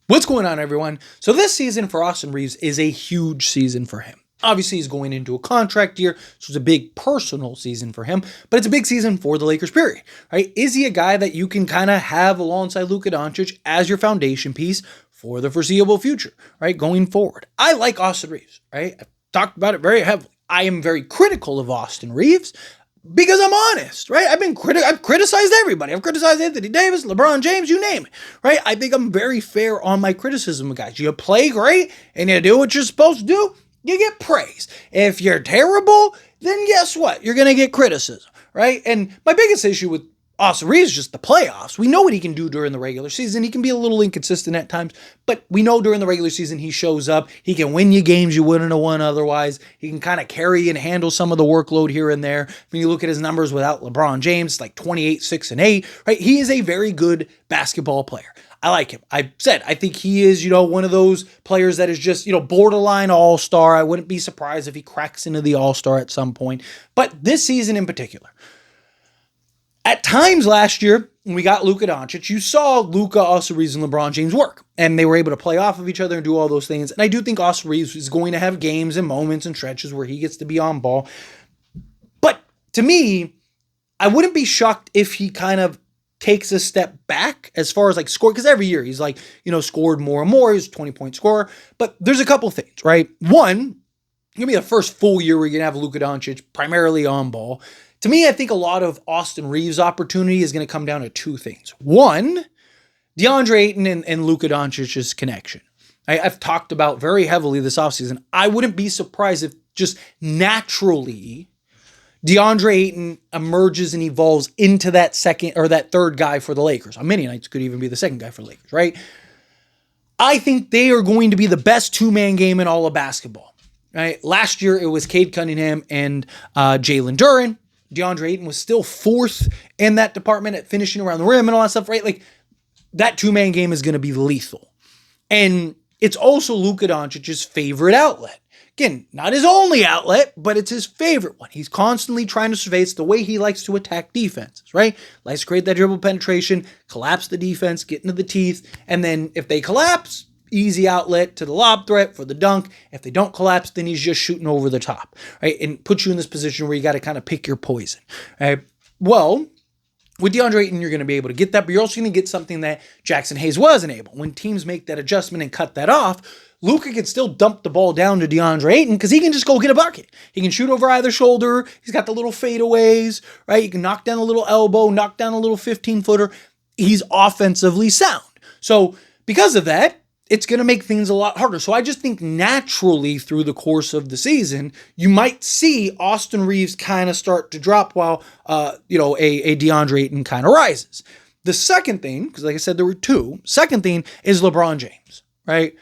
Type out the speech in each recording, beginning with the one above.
What's going on, everyone? So this season for Austin Reaves is a huge season for him. Obviously, he's going into a contract year, so it's a big personal season for him, but it's a big season for the Lakers, period, right? Is he a guy that you can kind of have alongside Luka Doncic as your foundation piece for the foreseeable future, right, going forward? I like Austin Reaves, right? I've talked about it very heavily. I am very critical of Austin Reaves because I'm honest, right? I've criticized everybody. I've criticized Anthony Davis, LeBron James, you name it, right? I think I'm very fair on my criticism of guys. You play great and you do what you're supposed to do, you get praise. If you're terrible, then guess what? You're going to get criticism, right? And my biggest issue with Austin Reaves is just the playoffs. We know what he can do during the regular season. He can be a little inconsistent at times, but we know during the regular season he shows up. He can win you games you wouldn't have won otherwise. He can kind of carry and handle some of the workload here and there. When you look at his numbers without LeBron James, like 28, 6, and 8, right? He is a very good basketball player. I like him. I think he is, one of those players that is just, borderline all-star. I wouldn't be surprised if he cracks into the all-star at some point. But this season in particular, at times last year, when we got Luka Doncic, you saw Luka, Austin Reaves, and LeBron James work. And they were able to play off of each other and do all those things. And I do think Austin Reaves is going to have games and moments and stretches where he gets to be on ball. But to me, I wouldn't be shocked if he kind of takes a step back as far as like score, because every year he's like, scored more and more. He's a 20-point scorer. But there's a couple things, right? One, gonna be the first full year where you're gonna have Luka Doncic primarily on ball. To me, I think a lot of Austin Reaves' opportunity is going to come down to two things. One, DeAndre Ayton and Luka Doncic's connection. I've talked about very heavily this offseason. I wouldn't be surprised if just naturally DeAndre Ayton emerges and evolves into that second or that third guy for the Lakers. On many nights could even be the second guy for the Lakers, right? I think they are going to be the best two-man game in all of basketball, right? Last year, it was Cade Cunningham and Jalen Duren. DeAndre Ayton was still fourth in that department at finishing around the rim and all that stuff, right? Like, that two-man game is going to be lethal. And it's also Luka Doncic's favorite outlet. Again, not his only outlet, but it's his favorite one. He's constantly trying to survey. It's the way he likes to attack defenses, right? Likes to create that dribble penetration, collapse the defense, get into the teeth, and then if they collapse, easy outlet to the lob threat for the dunk. If they don't collapse, then he's just shooting over the top, right? And puts you in this position where you got to kind of pick your poison, right? Well, with DeAndre Ayton, you're going to be able to get that, but you're also going to get something that Jackson Hayes wasn't able. When teams make that adjustment and cut that off, Luka can still dump the ball down to DeAndre Ayton because he can just go get a bucket. He can shoot over either shoulder. He's got the little fadeaways, right? You can knock down a little elbow, knock down a little 15-footer. He's offensively sound. So because of that, it's going to make things a lot harder. So I just think naturally through the course of the season, you might see Austin Reaves kind of start to drop while, a DeAndre Ayton kind of rises. The second thing, because like I said, there were two. Second thing is LeBron James, right?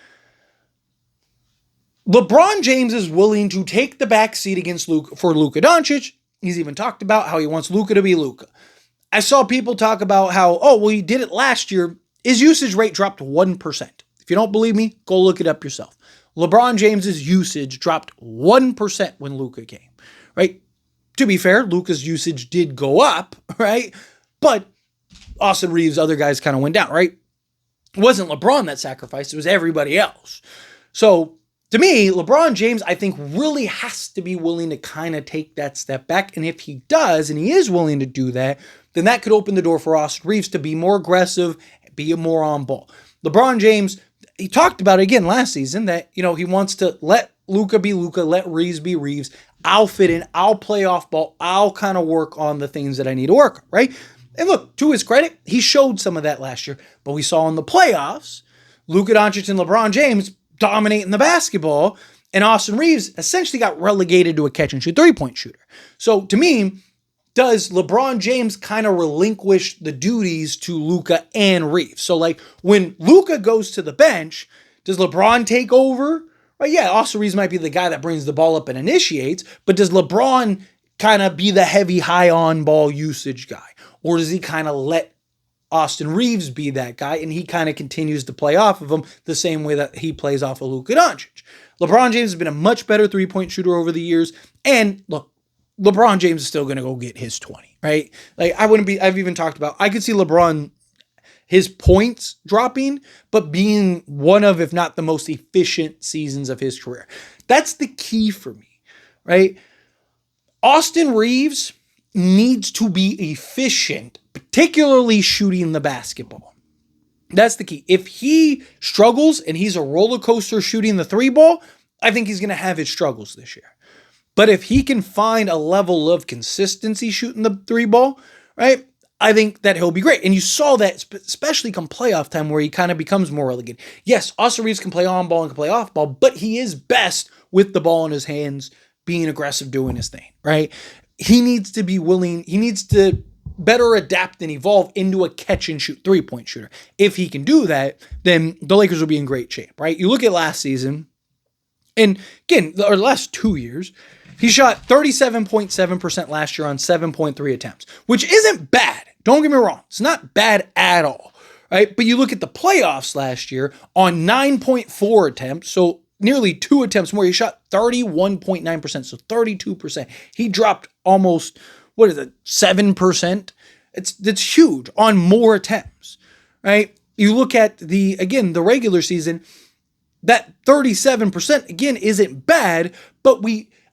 LeBron James is willing to take the back seat against Luka Doncic. He's even talked about how he wants Luka to be Luka. I saw people talk about how, he did it last year. His usage rate dropped 1%. If you don't believe me, go look it up yourself. LeBron James's usage dropped 1% when Luka came, right? To be fair, Luka's usage did go up, right? But Austin Reaves, other guys kind of went down, right? It wasn't LeBron that sacrificed. It was everybody else. So to me, LeBron James, I think, really has to be willing to kind of take that step back. And if he does, and he is willing to do that, then that could open the door for Austin Reaves to be more aggressive, be more on ball. LeBron James, he talked about it again last season that, he wants to let Luka be Luka, let Reeves be Reeves. I'll fit in, I'll play off ball, I'll kind of work on the things that I need to work on, right? And look, to his credit, he showed some of that last year, but we saw in the playoffs, Luka Doncic and LeBron James dominating the basketball, and Austin Reaves essentially got relegated to a catch-and-shoot three-point shooter. So to me, does LeBron James kind of relinquish the duties to Luka and Reeves? So like when Luka goes to the bench, does LeBron take over? Right? Yeah, Austin Reaves might be the guy that brings the ball up and initiates, but does LeBron kind of be the heavy high on ball usage guy? Or does he kind of let Austin Reaves be that guy and he kind of continues to play off of him the same way that he plays off of Luka Doncic? LeBron James has been a much better three-point shooter over the years. And look, LeBron James is still going to go get his 20, right? Like I've even talked about, I could see LeBron his points dropping, but being one of, if not the most efficient seasons of his career. That's the key for me, right? Austin Reaves needs to be efficient, particularly shooting the basketball. That's the key. If he struggles and he's a roller coaster shooting the three ball, I think he's going to have his struggles this year. But if he can find a level of consistency shooting the three ball, right, I think that he'll be great. And you saw that, especially come playoff time, where he kind of becomes more elegant. Yes, Austin Reaves can play on ball and can play off ball, but he is best with the ball in his hands, being aggressive, doing his thing, right? He needs to be willing. He needs to better adapt and evolve into a catch and shoot three-point shooter. If he can do that, then the Lakers will be in great shape, right? You look at last season, and again, or the last 2 years, he shot 37.7% last year on 7.3 attempts, which isn't bad. Don't get me wrong. It's not bad at all, right? But you look at the playoffs last year on 9.4 attempts, so nearly 2 attempts more. He shot 31.9%, so 32%. He dropped almost, 7%? It's huge on more attempts, right? You look at the regular season, that 37%, again, isn't bad, but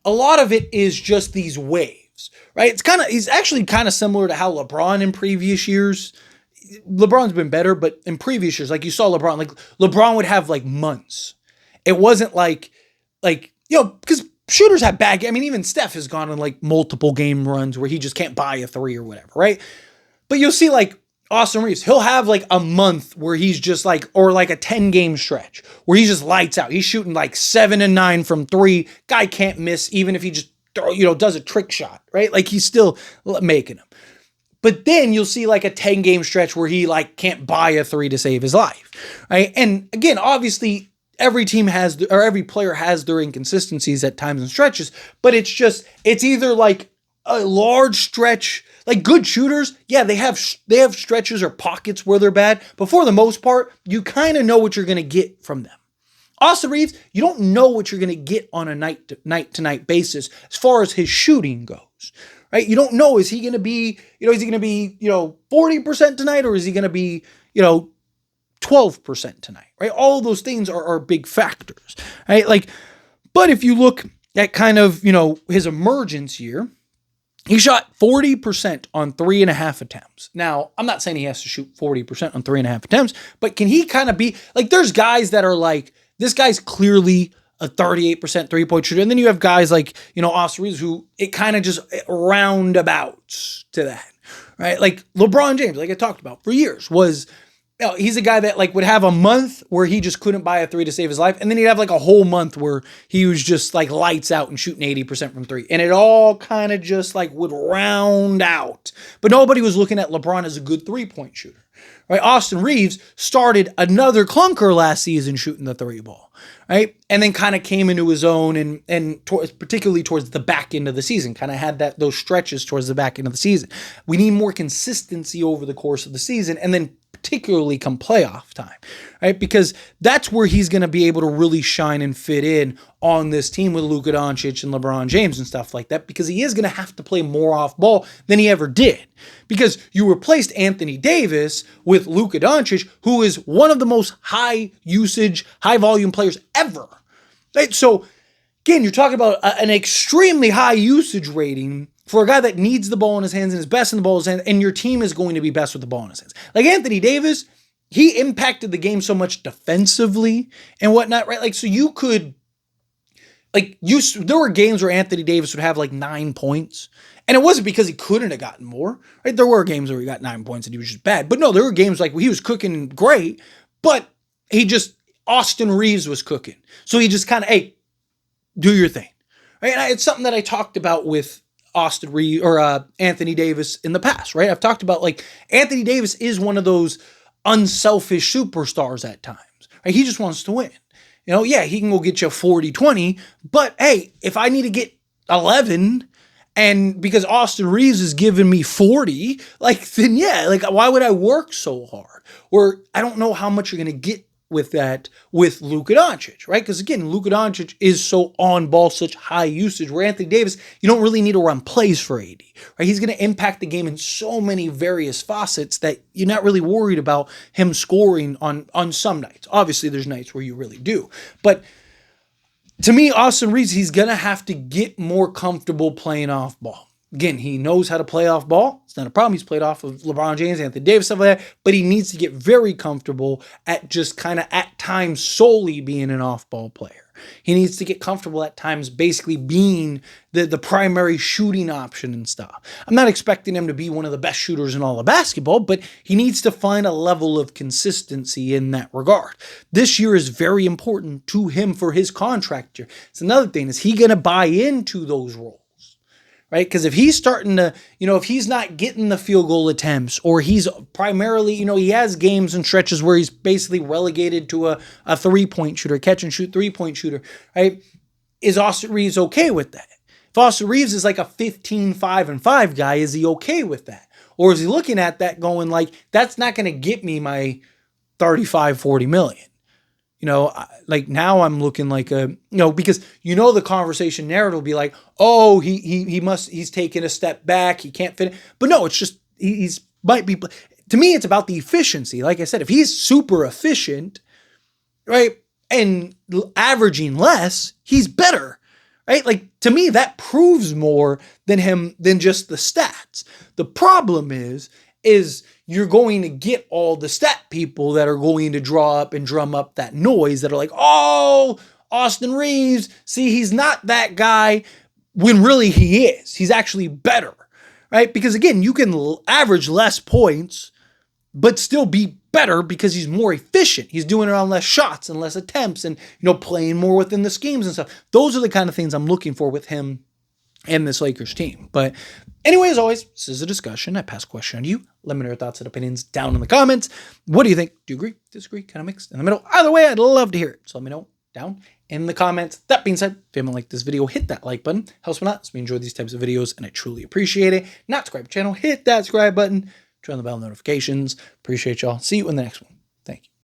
a lot of it is just these waves, right? He's actually kind of similar to how LeBron in previous years, LeBron's been better, but in previous years, like you saw LeBron would have like months. It wasn't like, because shooters have bad, even Steph has gone on like multiple game runs where he just can't buy a three or whatever, right? But you'll see like Austin Reaves, he'll have like a month where he's just like, or like a 10-game stretch where he just lights out. He's shooting like 7 and 9 from three. Guy can't miss even if he just, does a trick shot, right? Like he's still making them. But then you'll see like a 10-game stretch where he like can't buy a three to save his life, right? And again, obviously every team has, or every player has their inconsistencies at times and stretches, but it's either like a large stretch. Like good shooters, yeah, they have stretches or pockets where they're bad, but for the most part, you kind of know what you're going to get from them. Austin Reaves, you don't know what you're going to get on a night-to-night basis as far as his shooting goes, right? You don't know, is he going to be 40% tonight, or is he going to be, 12% tonight, right? All of those things are big factors, right? Like, but if you look at kind of, his emergence year, he shot 40% on 3.5 attempts. Now, I'm not saying he has to shoot 40% on 3.5 attempts, but can he kind of be, like, there's guys that are like, this guy's clearly a 38% three-point shooter, and then you have guys like, Austin Reaves, who it kind of just roundabouts to that, right? Like LeBron James, like I talked about for years, was, he's a guy that like would have a month where he just couldn't buy a three to save his life. And then he'd have like a whole month where he was just like lights out and shooting 80% from three. And it all kind of just like would round out. But nobody was looking at LeBron as a good 3-point shooter, right? Austin Reaves started another clunker last season shooting the three ball, right? And then kind of came into his own and particularly towards the back end of the season, kind of had those stretches towards the back end of the season. We need more consistency over the course of the season, and then particularly come playoff time, right? Because that's where he's going to be able to really shine and fit in on this team with Luka Doncic and LeBron James and stuff like that, because he is going to have to play more off ball than he ever did, because you replaced Anthony Davis with Luka Doncic, who is one of the most high usage, high volume players ever, right? So again, you're talking about an extremely high usage rating for a guy that needs the ball in his hands and is best in the ball in his hands, and your team is going to be best with the ball in his hands. Like Anthony Davis, he impacted the game so much defensively and whatnot, right? Like, so you could, there were games where Anthony Davis would have like 9 points, and it wasn't because he couldn't have gotten more, right? There were games where he got 9 points and he was just bad, but no, there were games like where he was cooking great, but Austin Reaves was cooking. So he just kind of, hey, do your thing, right? And it's something that I talked about with Austin Reaves or Anthony Davis in the past, right? I've talked about like Anthony Davis is one of those unselfish superstars at times, right? He just wants to win. Yeah, he can go get you 40-20, but hey, if I need to get 11 and because Austin Reaves is giving me 40, like then yeah, like why would I work so hard? Or I don't know how much you're going to get with that with Luka Doncic, right? Because again, Luka Doncic is so on ball, such high usage, where Anthony Davis, you don't really need to run plays for AD, right? He's going to impact the game in so many various facets that you're not really worried about him scoring on some nights. Obviously, there's nights where you really do. But to me, Austin Reaves, he's going to have to get more comfortable playing off ball. Again, he knows how to play off ball. It's not a problem. He's played off of LeBron James, Anthony Davis, stuff like that. But he needs to get very comfortable at just kind of at times solely being an off-ball player. He needs to get comfortable at times basically being the primary shooting option and stuff. I'm not expecting him to be one of the best shooters in all of basketball, but he needs to find a level of consistency in that regard. This year is very important to him for his contract year. It's another thing. Is he going to buy into those roles? Right? Because if he's starting to, if he's not getting the field goal attempts, or he's primarily, he has games and stretches where he's basically relegated to a three-point shooter, catch and shoot three-point shooter, right? Is Austin Reaves okay with that? If Austin Reaves is like a 15-5-5 guy, is he okay with that? Or is he looking at that going like, that's not going to get me my 35-40 million? Like now I'm looking like because the conversation narrative will be like, oh, he's taking a step back, he can't fit it. But no, it's just he's might be. To me, it's about the efficiency. Like I said, if he's super efficient, right, and averaging less, he's better, right? Like to me, that proves more than just the stats. The problem is you're going to get all the stat people that are going to draw up and drum up that noise that are like, oh, Austin Reaves, see, he's not that guy, when really he is. He's actually better, right? Because again, you can average less points, but still be better because he's more efficient. He's doing it on less shots and less attempts and, playing more within the schemes and stuff. Those are the kind of things I'm looking for with him and this Lakers team. But anyway, as always, this is a discussion. I pass a question on to you. Let me know your thoughts and opinions down in the comments. What do you think? Do you agree? Disagree? Kind of mixed? In the middle? Either way, I'd love to hear it. So let me know down in the comments. That being said, if you haven't liked this video, hit that like button. Helps me out. So we enjoy these types of videos, and I truly appreciate it. Not subscribe to the channel, hit that subscribe button. Turn on the bell notifications. Appreciate y'all. See you in the next one.